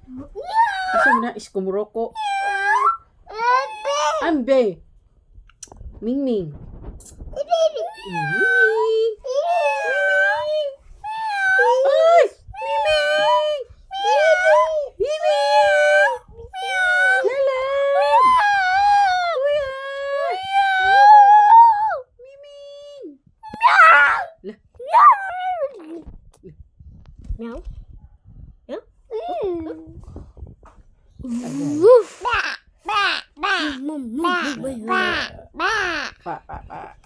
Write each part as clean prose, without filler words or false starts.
Asa na iskumroko. Ambe. Mingming. Mingming. Ay! Mingming! Mingming! Lala! Kuya! Mingming! Lah. Meow. Meow. Pa, pa, pa.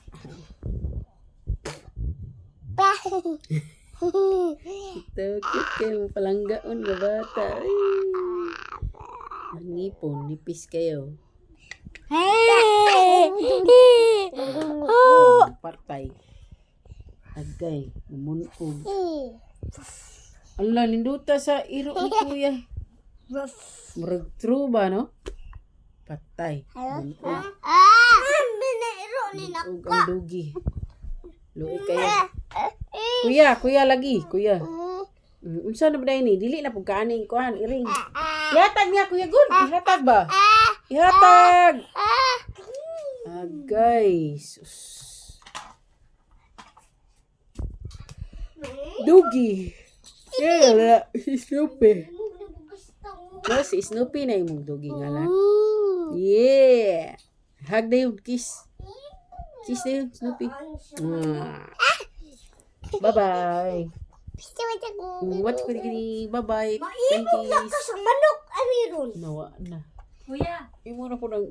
Takot kayo, palanggaon nga bata. Ay. Nangipon, nipis kayo. Partay. Agay, namunog. Ala, ninduta sa iro ni kuya. Murag true ba, no? Patay. Munog. Munog ang dugi. Luwi kayo. Kuya lagi, kuya. Unsa na ba ni? Dili na pug kaning kuan iring. Ihatag niya kuya Gun. Ihatag ba? Ihatag. Guys. Dugi. Kaya si Snoopy. No, si Snoopy na yung dugi nga lang. Yeah. Hug na yun, kiss. Kiss na yun, Snoopy. Bye-bye. Watch ko ni bye-bye. Thank you. Sa manok, amiron. Nawa na. Kuya. Imo na po nang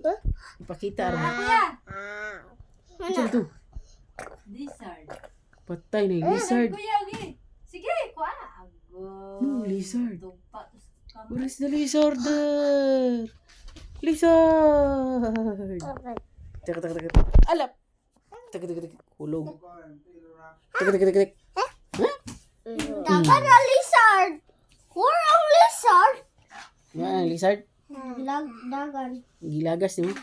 ipakita rin. Kuya. Ano to? Lizard. Patay na yung lizard. Kuya, okay. Sige, kuha na. Ago. No, lizard. Tumpa. Where is the lizard? Lizard! Teka. Alap! Teka. Hulog. Teka. Dagan ang lizard. Where ang lizard? Ano ang lizard? Dagan. Gilagas niyo.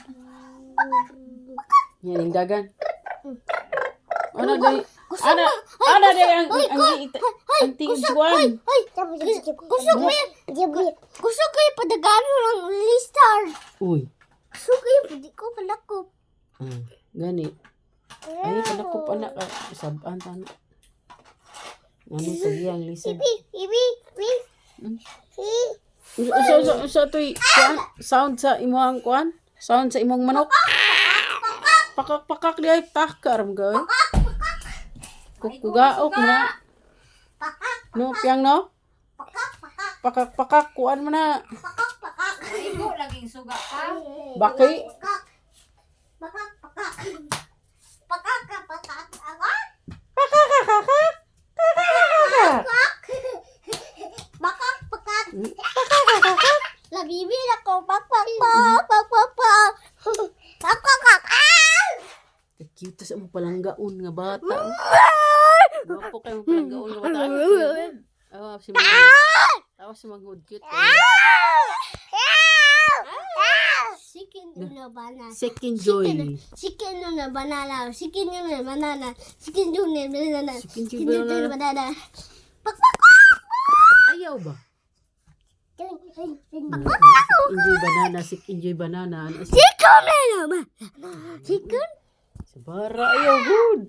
Yan yung dagan. Ano dahil? Ano dahil ang tingguan? Ay, gusto ko yung padagano ng lizard. Uy. Gusto ko yung pwede ko palakop. Gani. Ay, panakop anak. Saban tanong. Ano sa iyang lizard? Ibi. Usa to'y sound sa imong kuan? Sound sa imong manok? Pakak di ay takar mo gawin. Kugaok na. No, piyang no? Pakak kuan mo na. Ibo, laging suga ka. Baki. Labibig ako. Cute sa mo palanggaon nga bata. Guwapo kayo mo palanggaon nga bata. Si Magud. Tawas si Magud. Cute kayo. Chicken na banana. Second joy. Chicken na banana. Chicken na banana. Chicken na banana. Chicken Chicken na na banana. Ayaw ba? Enjoy banana. Chicken na banana. Chicken? Sabara ayaw good.